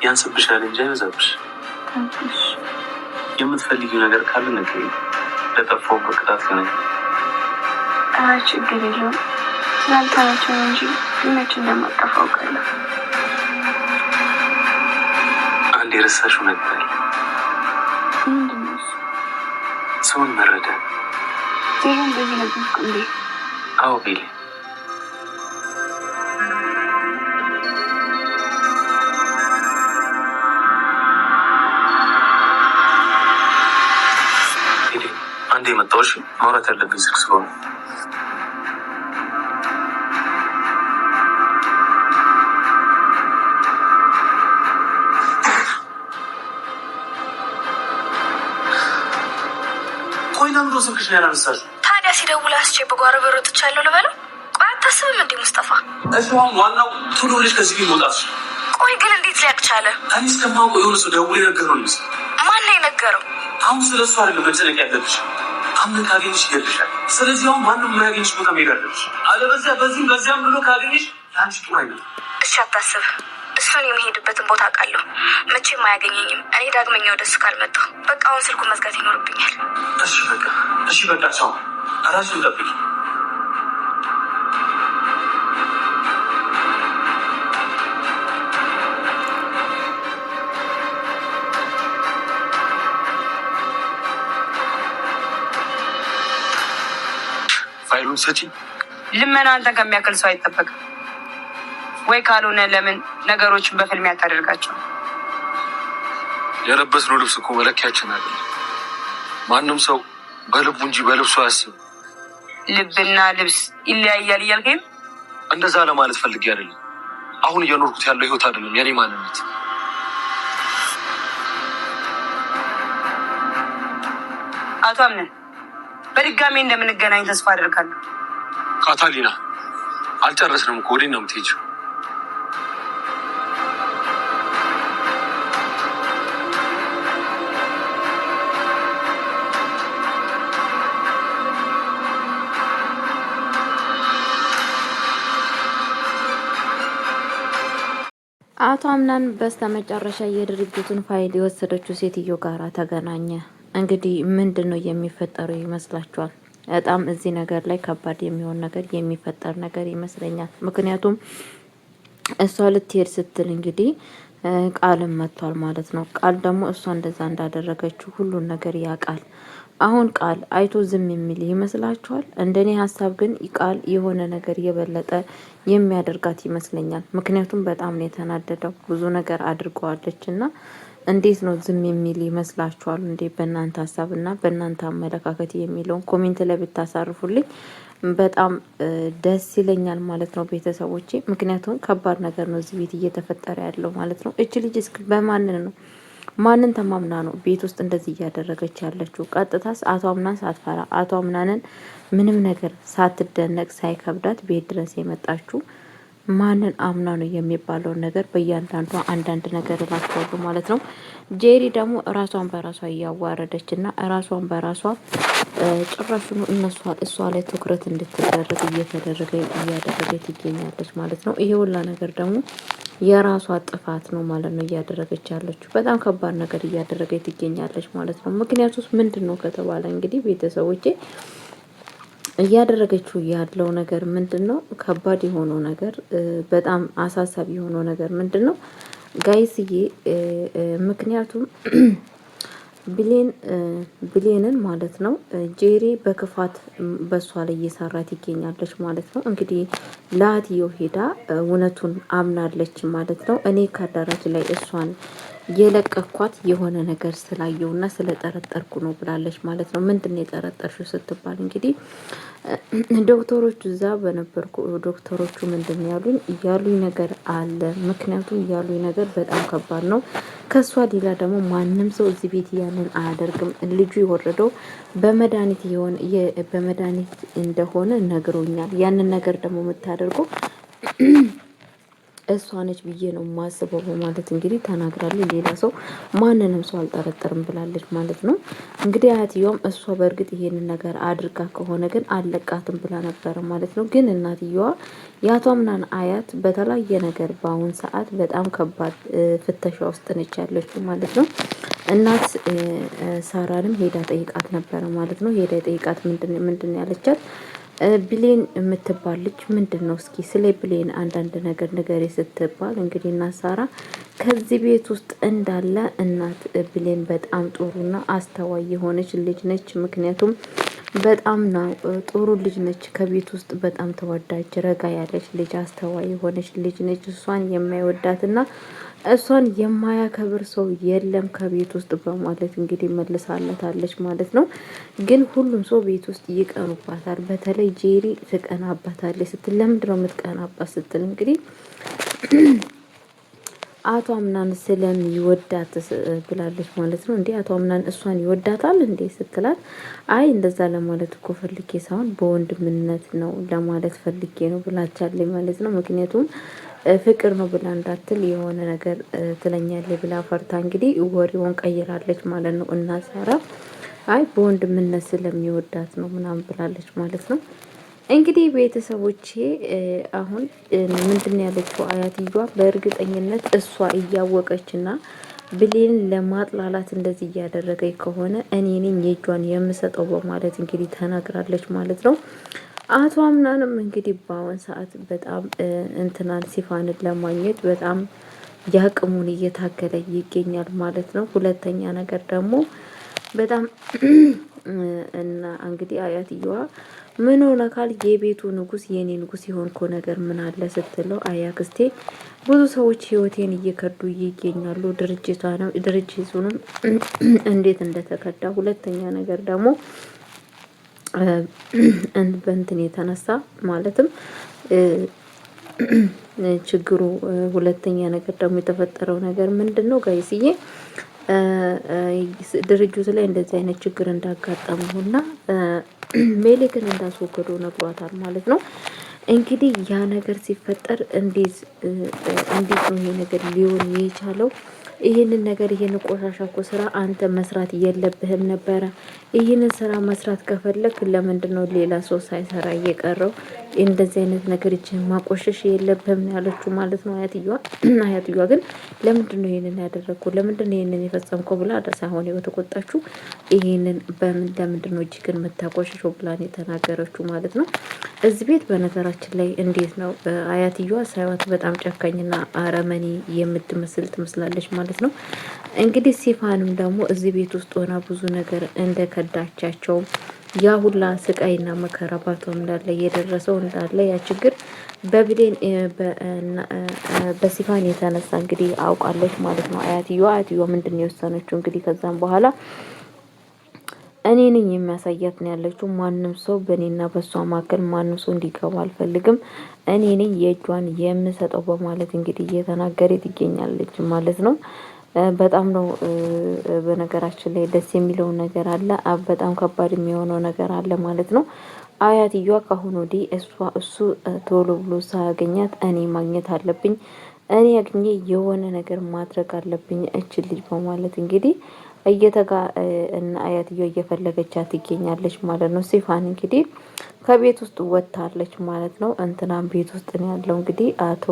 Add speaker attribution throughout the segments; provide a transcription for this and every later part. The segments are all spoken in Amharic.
Speaker 1: ያንስብሻል እንጂ አይበዛብሽ። የምትፈልጊው ነገር ካለ ንገሪኝ። ለጠፋው በቅጣት ነው።
Speaker 2: ችግር የለውም። ስላልተመቸው እንጂ መች እንደማጠፋው ቃለ
Speaker 1: አንድ የረሳሽው ነገር አለ።
Speaker 2: ምንድን ነው?
Speaker 1: ሰውን መረዳት።
Speaker 2: ይህን በዚህ ነገርኩ እንዴ?
Speaker 1: አዎ ቤሌ፣ አንዴ መጣሁሽ። ማውራት ያለብኝ ስልክ ስለሆነ ቆይ ለምዶ ስልክሽ ላይ አላነሳሽም?
Speaker 2: ታዲያ ሲደውል አስቼ በጓሮ በር ወጥቻለሁ ልበለው? ቆይ አታስብም እንዴ ሙስጠፋ?
Speaker 1: እሺ አሁን ዋናው ቶሎ ልጅ ከዚህ ቤት መውጣት።
Speaker 2: ቆይ ግን እንዴት ሊያውቅ ቻለ?
Speaker 1: እኔ እስከማውቀው የሆነ ሰው ደውሎ የነገረው ነው።
Speaker 2: ማን ነው የነገረው?
Speaker 1: አሁን ስለሱ አይደለም መጨነቅ ያለብሽ። አምን ካገኝሽ ይገልሻል። ስለዚህ አሁን ማንም የማያገኝሽ ቦታ መሄድ አለብሽ። አለበዚያ በዚያም ብሎ ካገኝሽ ለአንቺ ጥሩ አይደለም።
Speaker 2: እሺ አታስብ። እሱን የሚሄድበትን ቦታ አውቃለሁ። መቼም አያገኘኝም። እኔ ዳግመኛ ወደ እሱ ካልመጣሁ በቃ አሁን ስልኩን መዝጋት ይኖርብኛል።
Speaker 1: እሺ በቃ ቻው። እራስሽን ጠብቂ። ፋይሉን ሰጪ።
Speaker 3: ልመና አንተ ከሚያክል ሰው አይጠበቅም ወይ? ካልሆነ ለምን ነገሮችን በፍልሚያ ታደርጋቸው?
Speaker 1: የለበስነው ልብስ እኮ መለኪያችን አይደለም። ማንም ሰው በልቡ እንጂ በልብሱ አያስብም።
Speaker 3: ልብና ልብስ ይለያያል እያልከኝ?
Speaker 1: እንደዛ ለማለት ፈልጌ አይደለም። አሁን እየኖርኩት ያለው ህይወት አይደለም የኔ ማንነት።
Speaker 3: አቶ አምነን በድጋሚ እንደምንገናኝ ተስፋ አደርጋለሁ።
Speaker 1: ካታሊና አልጨረስንም እኮ። ወዴት ነው የምትሄጂው?
Speaker 4: አቶ አምናን በስተመጨረሻ የድርጅቱን ፋይል የወሰደችው ሴትዮ ጋራ ተገናኘ። እንግዲህ ምንድን ነው የሚፈጠረው ይመስላችኋል? በጣም እዚህ ነገር ላይ ከባድ የሚሆን ነገር የሚፈጠር ነገር ይመስለኛል። ምክንያቱም እሷ ልትሄድ ስትል እንግዲህ ቃልም መጥቷል ማለት ነው። ቃል ደግሞ እሷ እንደዛ እንዳደረገችው ሁሉን ነገር ያውቃል። አሁን ቃል አይቶ ዝም የሚል ይመስላችኋል? እንደኔ ሀሳብ ግን ቃል የሆነ ነገር የበለጠ የሚያደርጋት ይመስለኛል። ምክንያቱም በጣም ነው የተናደደው። ብዙ ነገር አድርገዋለች እና እንዴት ነው ዝም የሚል ይመስላችኋል? እንዴ በእናንተ ሀሳብ እና በእናንተ አመለካከት የሚለውን ኮሜንት ላይ ብታሳርፉልኝ በጣም ደስ ይለኛል ማለት ነው ቤተሰቦቼ። ምክንያቱም ከባድ ነገር ነው እዚህ ቤት እየተፈጠረ ያለው ማለት ነው። እች ልጅ እስኪ ማንን ተማምና ነው ቤት ውስጥ እንደዚህ እያደረገች ያለችው? ቀጥታስ አቶ አምናን ሳትፈራ አቶ አምናንን ምንም ነገር ሳትደነቅ ሳይከብዳት ቤት ድረስ የመጣችው ማንን አምና ነው የሚባለውን ነገር በእያንዳንዷ አንዳንድ ነገር እላቸዋለሁ ማለት ነው። ጄሪ ደግሞ ራሷን በራሷ እያዋረደች እና ራሷን በራሷ ጭራሹኑ እሷ ላይ ትኩረት እንድትደረግ እያደረገች ትገኛለች ማለት ነው። ይሄ ሁላ ነገር ደግሞ የራሷ ጥፋት ነው ማለት ነው እያደረገች ያለችው። በጣም ከባድ ነገር እያደረገች ትገኛለች ማለት ነው። ምክንያቱስ ምንድን ነው ከተባለ እንግዲህ ቤተሰቦቼ እያደረገችው ያለው ነገር ምንድን ነው? ከባድ የሆነው ነገር በጣም አሳሳቢ የሆነው ነገር ምንድን ነው ጋይስዬ? ምክንያቱም ብሌንን ማለት ነው ጄሪ በክፋት በሷ ላይ እየሰራት ይገኛለች ማለት ነው። እንግዲህ ላትየው ሄዳ እውነቱን አምናለች ማለት ነው። እኔ ከአዳራሽ ላይ እሷን የለቀኳት የሆነ ነገር ስላየውና ስለጠረጠርኩ ነው ብላለች ማለት ነው። ምንድነው የጠረጠርሽው ስትባል እንግዲህ ዶክተሮቹ እዛ በነበርኩ ዶክተሮቹ ምንድነው ያሉኝ ነገር አለ። ምክንያቱም ያሉኝ ነገር በጣም ከባድ ነው። ከሷ ሌላ ደግሞ ማንም ሰው እዚህ ቤት ያንን አያደርግም። ልጁ የወረደው በመድኃኒት እንደሆነ ነግሮኛል። ያንን ነገር ደግሞ የምታደርገው እሷ ነች ብዬ ነው ማስበው በማለት እንግዲህ ተናግራለች። ሌላ ሰው ማንንም ሰው አልጠረጠርም ብላለች ማለት ነው። እንግዲህ አያትየዋም እሷ በእርግጥ ይሄንን ነገር አድርጋ ከሆነ ግን አለቃትም ብላ ነበረ ማለት ነው። ግን እናትየዋ የአቶ አምናን አያት በተለያየ ነገር በአሁን ሰዓት በጣም ከባድ ፍተሻ ውስጥ ነች ያለችው ማለት ነው። እናት ሳራንም ሄዳ ጠይቃት ነበረ ማለት ነው። ሄዳ ጠይቃት ምንድን ያለቻት ብሌን የምትባል ልጅ ምንድን ነው እስኪ ስለ ብሌን አንዳንድ ነገር ንገሪ ስትባል እንግዲህ እናት ሳራ ከዚህ ቤት ውስጥ እንዳለ እናት ብሌን በጣም ጥሩና አስተዋይ የሆነች ልጅ ነች። ምክንያቱም በጣም ነው ጥሩ ልጅ ነች። ከቤት ውስጥ በጣም ተወዳጅ ረጋ ያለች ልጅ አስተዋይ የሆነች ልጅ ነች። እሷን የማይወዳትና እሷን የማያከብር ሰው የለም ከቤት ውስጥ በማለት እንግዲህ መልሳለታለች ማለት ነው። ግን ሁሉም ሰው ቤት ውስጥ ይቀኑባታል። በተለይ ጄሪ ትቀናባታለች ስትል ለምንድን ነው የምትቀናባት ስትል እንግዲህ አቶ አምናን ስለሚወዳት ብላለች ማለት ነው። እንዴ አቶ አምናን እሷን ይወዳታል እንዴ ስትላት፣ አይ እንደዛ ለማለት እኮ ፈልጌ ሳይሆን በወንድምነት ነው ለማለት ፈልጌ ነው ብላቻለች ማለት ነው። ምክንያቱም ፍቅር ነው ብላ እንዳትል የሆነ ነገር ትለኛለች ብላ ፈርታ እንግዲህ ወሬውን ቀይራለች ማለት ነው። እና ሳራ አይ በወንድምነት ስለሚወዳት ነው ምናምን ብላለች ማለት ነው። እንግዲህ ቤተሰቦቼ አሁን ምንድን ያለችው አያትየዋ በእርግጠኝነት እሷ እያወቀችና ብሌን ለማጥላላት እንደዚህ እያደረገች ከሆነ እኔ ነኝ የእጇን የምሰጠው በማለት እንግዲህ ተናግራለች ማለት ነው። አቶ አምናንም እንግዲህ በአሁን ሰዓት በጣም እንትናን ሲፋንን ለማግኘት በጣም ያቅሙን እየታገለ ይገኛል ማለት ነው። ሁለተኛ ነገር ደግሞ በጣም እና እንግዲህ አያትየዋ ምን ሆነ ካል የቤቱ ንጉስ የኔ ንጉስ የሆንኮ ነገር ምን አለ ስትለው፣ አያክስቴ ብዙ ሰዎች ህይወቴን እየከዱ ይገኛሉ። ድርጅቱንም እንዴት እንደተከዳ፣ ሁለተኛ ነገር ደግሞ በእንትን የተነሳ ማለትም ችግሩ ሁለተኛ ነገር ደግሞ የተፈጠረው ነገር ምንድነው ጋይስዬ ድርጅቱ ላይ እንደዚህ አይነት ችግር እንዳጋጠመውና ሜሌክን እንዳስወገደው ነግሯታል ማለት ነው። እንግዲህ ያ ነገር ሲፈጠር እንዴት ነው ይሄ ነገር ሊሆን የቻለው? ይህንን ነገር ይህንን ቆሻሻ እኮ ስራ አንተ መስራት የለብህም ነበረ። ይህንን ስራ መስራት ከፈለክ ለምንድን ነው ሌላ ሰው ሳይሰራ እየቀረው? እንደዚህ አይነት ነገር እጅህን ማቆሸሽ የለብህም ያለችው ማለት ነው አያትየዋ ግን ለምንድን ነው ይህንን ያደረግኩ ለምንድን ነው ይህንን የፈጸምከው ብላ ሳይሆን የተቆጣችው ይህንን ለምንድን ነው እጅግን የምታቆሸሸው ብላን የተናገረችው ማለት ነው። እዚህ ቤት በነገራችን ላይ እንዴት ነው አያትየዋ ሳይዋት በጣም ጨካኝና አረመኔ የምትመስል ትመስላለች ማለት ነው። እንግዲህ ሲፋንም ደግሞ እዚህ ቤት ውስጥ ሆና ብዙ ነገር እንደከዳቻቸው ያ ሁላ ስቃይና መከራ ባቶ እንዳለ የደረሰው እንዳለ ያ ችግር በብሌን በሲፋን የተነሳ እንግዲህ አውቃለች ማለት ነው። አያትየዋ ምንድነው የወሰነችው እንግዲህ ከዛም በኋላ እኔ ነኝ የሚያሳያት ነው ያለችው። ማንም ሰው በእኔና በሷ መካከል ማንም ሰው እንዲገባ አልፈልግም፣ እኔ ነኝ የእጇን የምሰጠው በማለት እንግዲህ እየተናገረች ትገኛለች ማለት ነው። በጣም ነው በነገራችን ላይ ደስ የሚለው ነገር አለ፣ በጣም ከባድ የሚሆነው ነገር አለ ማለት ነው። አያትየዋ ካሁን ወዲህ እሱ ቶሎ ብሎ ሳያገኛት እኔ ማግኘት አለብኝ፣ እኔ አግኘ የሆነ ነገር ማድረግ አለብኝ እች ልጅ በማለት እንግዲህ እና አያትየዋ እየፈለገቻት ትገኛለች ማለት ነው። ሲፋን እንግዲህ ከቤት ውስጥ ወጥታለች ማለት ነው። እንትናም ቤት ውስጥ ነው ያለው እንግዲህ አቶ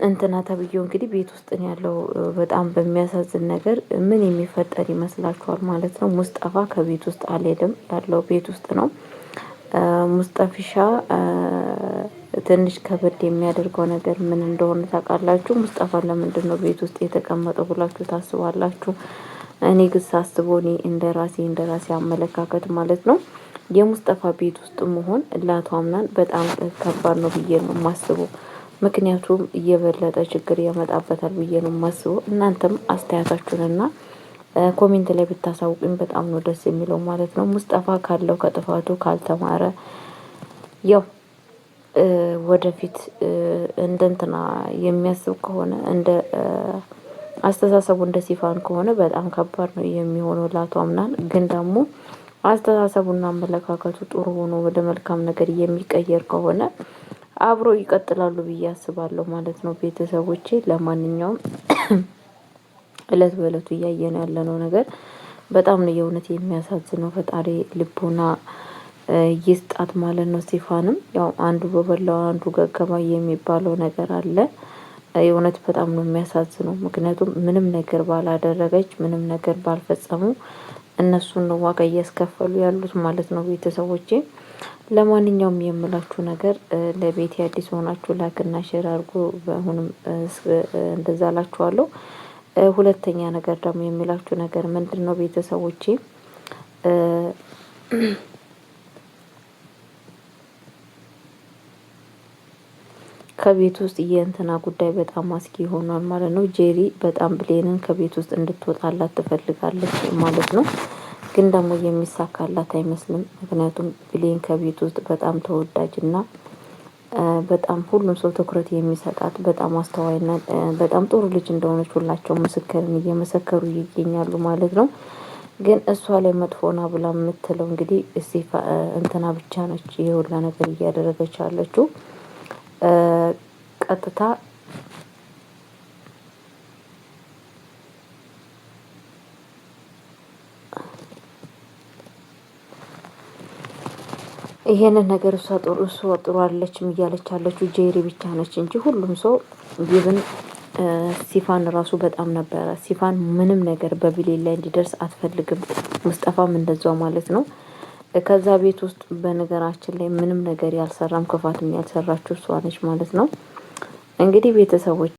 Speaker 4: እንትና ተብዬው እንግዲህ ቤት ውስጥ ነው ያለው። በጣም በሚያሳዝን ነገር ምን የሚፈጠር ይመስላችኋል ማለት ነው? ሙስጠፋ ከቤት ውስጥ አልሄድም ያለው ቤት ውስጥ ነው። ሙስጠፊሻ ትንሽ ከበድ የሚያደርገው ነገር ምን እንደሆነ ታውቃላችሁ? ሙስጠፋ ለምንድን ነው ቤት ውስጥ የተቀመጠው ብላችሁ ታስባላችሁ? እኔ ግን ሳስበው እኔ እንደራሴ አመለካከት ማለት ነው የሙስጠፋ ቤት ውስጥ መሆን ለአቶ አምናን በጣም ከባድ ነው ብዬ ነው የማስበው። ምክንያቱም እየበለጠ ችግር ያመጣበታል ብዬ ነው የማስበው። እናንተም አስተያየታችሁንና ኮሜንት ላይ ብታሳውቁኝ በጣም ነው ደስ የሚለው ማለት ነው። ሙስጠፋ ካለው ከጥፋቱ ካልተማረ ያው ወደፊት እንደንትና የሚያስብ ከሆነ እንደ አስተሳሰቡ እንደ ሲፋን ከሆነ በጣም ከባድ ነው የሚሆነው ለአቶ አምናን። ግን ደግሞ አስተሳሰቡና አመለካከቱ ጥሩ ሆኖ ወደ መልካም ነገር የሚቀየር ከሆነ አብሮ ይቀጥላሉ ብዬ አስባለሁ ማለት ነው ቤተሰቦቼ። ለማንኛውም እለት በእለቱ እያየን ያለነው ነገር በጣም ነው የእውነት የሚያሳዝነው። ፈጣሪ ልቦና ይስጣት ማለት ነው። ሲፋንም ያው አንዱ በበላው አንዱ ገገማ የሚባለው ነገር አለ። የእውነት በጣም ነው የሚያሳዝነው። ምክንያቱም ምንም ነገር ባላደረገች ምንም ነገር ባልፈጸሙ እነሱን ነው ዋጋ እያስከፈሉ ያሉት ማለት ነው ቤተሰቦቼ። ለማንኛውም የምላችሁ ነገር ለቤት አዲስ ሆናችሁ ላይክና ሼር አድርጉ። በአሁንም እንደዛ እላችኋለሁ። ሁለተኛ ነገር ደግሞ የሚላችሁ ነገር ምንድነው ቤተሰቦቼ ከቤት ውስጥ የእንትና ጉዳይ በጣም አስጊ ሆኗል ማለት ነው። ጄሪ በጣም ብሌንን ከቤት ውስጥ እንድትወጣላት ትፈልጋለች ማለት ነው። ግን ደግሞ የሚሳካላት አይመስልም። ምክንያቱም ብሌን ከቤት ውስጥ በጣም ተወዳጅና በጣም ሁሉም ሰው ትኩረት የሚሰጣት በጣም አስተዋይና በጣም ጥሩ ልጅ እንደሆነች ሁላቸው ምስክርን እየመሰከሩ ይገኛሉ ማለት ነው። ግን እሷ ላይ መጥፎና ብላ የምትለው እንግዲህ እንትና ብቻ ነች የሁላ ነገር እያደረገች ያለችው። ቀጥታ ይሄንን ነገር እሷ ጥሩ አለችም እያለች ያለችው ጄሪ ብቻ ነች እንጂ ሁሉም ሰው ይብን ሲፋን ራሱ በጣም ነበረ። ሲፋን ምንም ነገር በብሌን ላይ እንዲደርስ አትፈልግም። ሙስጠፋም እንደዛው ማለት ነው። ከዛ ቤት ውስጥ በነገራችን ላይ ምንም ነገር ያልሰራም ክፋትም ያልሰራችው እሷ ነች ማለት ነው። እንግዲህ ቤተሰቦች